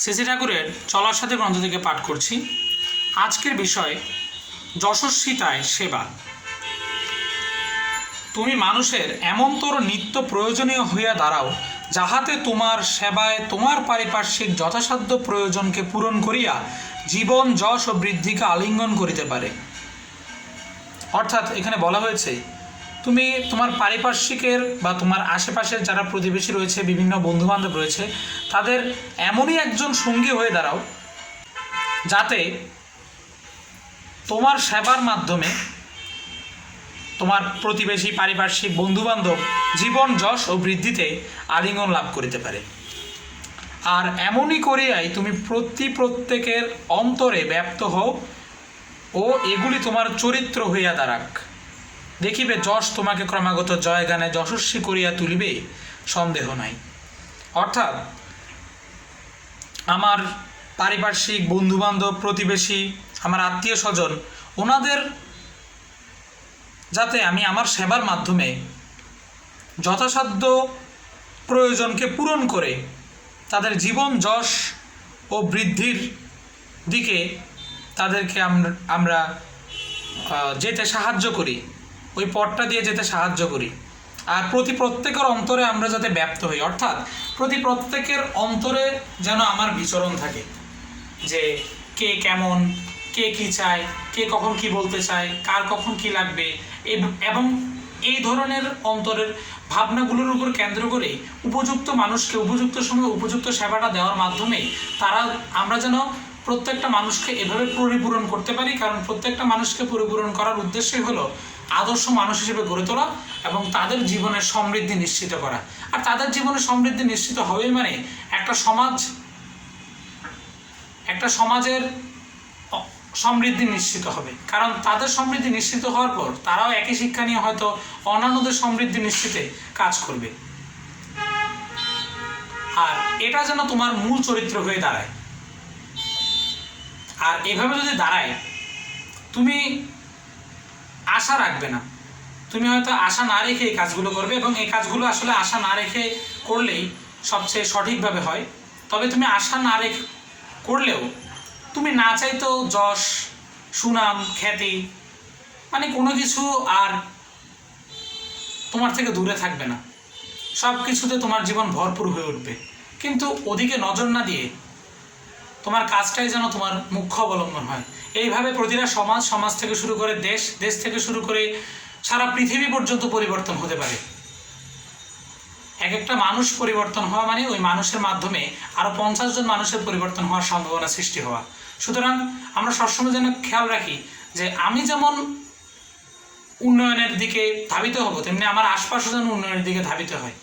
শ্রী ঠাকুরের চলার সাথে গ্রন্থ থেকে পাঠ করছি। আজকের বিষয় যশস্বিতায় সেবা। তুমি মানুষের এমনতর নিত্য প্রয়োজনীয় হইয়া দাঁড়াও, যাহাতে তোমার সেবায় তোমার পারিপার্শ্বিক যথাসাধ্য প্রয়োজনকে পূরণ করিয়া জীবন যশ ও বৃদ্ধিকে আলিঙ্গন করিতে পারে। অর্থাৎ এখানে বলা হয়েছে, তুমি তোমার পারিপার্শ্বিকের বা তোমার আশেপাশের যারা প্রতিবেশী রয়েছে, বিভিন্ন বন্ধুবান্ধব রয়েছে, তাদের এমনই একজন সঙ্গী হয়ে দাঁড়াও যাতে তোমার সেবার মাধ্যমে তোমার প্রতিবেশী, পারিপার্শ্বিক, বন্ধুবান্ধব জীবন যশ ও বৃদ্ধিতে আলিঙ্গন লাভ করিতে পারে। আর এমনই করিয়াই তুমি প্রত্যেকের অন্তরে ব্যাপ্ত হও ও এগুলি তোমার চরিত্র হইয়া দাঁড়াক। দেখিবে যশ তোমাকে ক্রমাগত জয়গানে যশস্বী করিয়া তুলিবে, সন্দেহ নাই। অর্থাৎ আমার পারিপার্শ্বিক, বন্ধুবান্ধব, প্রতিবেশী, আমার আত্মীয় স্বজন, ওনাদের যাতে আমি আমার সেবার মাধ্যমে যথাসাধ্য প্রয়োজনকে পূরণ করে তাদের জীবন যশ ও বৃদ্ধির দিকে তাদেরকে আমরা যেতে সাহায্য করি, ওই পথটা দিয়ে যেতে সাহায্য করি। আর প্রত্যেকের অন্তরে আমরা যাতে ব্যপ্ত হই, অর্থাৎ প্রত্যেকের অন্তরে যেন আমার বিচরণ থাকে, যে কে কেমন, কে কী চায়, কে কখন কি বলতে চায়, কার কখন কি লাগবে, এবং এই ধরনের অন্তরের ভাবনাগুলোর উপর কেন্দ্র করে উপযুক্ত মানুষকে উপযুক্ত সময় উপযুক্ত সেবাটা দেওয়ার মাধ্যমে আমরা যেন প্রত্যেকটা মানুষকে এভাবে পরিপূরণ করতে পারি। কারণ প্রত্যেকটা মানুষকে পরিপূরণ করার উদ্দেশ্যই হলো আদর্শ মানুষ হিসেবে গড়ে তোলা এবং তাদের জীবনের সমৃদ্ধি নিশ্চিত করা। আর তাদের জীবনের সমৃদ্ধি নিশ্চিত হবেই মানে একটা সমাজের সমৃদ্ধি নিশ্চিত হবে। কারণ তাদের সমৃদ্ধি নিশ্চিত হওয়ার পর তারাও একই শিক্ষা নিয়ে হয়তো অন্যান্যদের সমৃদ্ধি নিশ্চিতে কাজ করবে। আর এটা যেন তোমার মূল চরিত্র হয়ে দাঁড়ায়। আর এভাবে যদি দাঁড়ায়, তুমি আশা রাখবে না, তুমি হয়তো আশা না রেখে এই কাজগুলো করবে, এবং এই কাজগুলো আসলে আশা না রেখে করলেই সবচেয়ে সঠিকভাবে হয়। তবে তুমি আশা না রেখে করলেও তুমি না চাইতেও যশ, সুনাম, খ্যাতি, মানে কোনো কিছু আর তোমার থেকে দূরে থাকবে না। সব কিছুতে তোমার জীবন ভরপুর হয়ে উঠবে। কিন্তু ওদিকে নজর না দিয়ে তোমার কাজটাই যেন তোমার মুখ্য অবলম্বন হয়। এইভাবে প্রতিটা সমাজ থেকে শুরু করে দেশ থেকে শুরু করে সারা পৃথিবী পর্যন্ত পরিবর্তন হতে পারে। এক একটা মানুষ পরিবর্তন হওয়া মানে ওই মানুষের মাধ্যমে আরও 50 জন মানুষের পরিবর্তন হওয়ার সম্ভাবনা সৃষ্টি হওয়া। সুতরাং আমরা সবসময় যেন খেয়াল রাখি যে আমি যেমন উন্নয়নের দিকে ধাবিত হব, তেমনি আমার আশপাশও যেন উন্নয়নের দিকে ধাবিত হয়।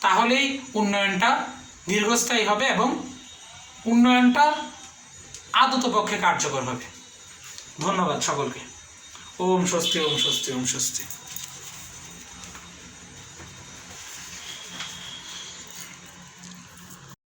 তাহলেই উন্নয়নটা দীর্ঘস্থায়ী হবে এবং উন্নয়নটা আদতপক্ষে কার্যকর হবে। ধন্যবাদ সকলকে। ওম স্বস্তি, ওম স্বস্তি, ওম স্বস্তি।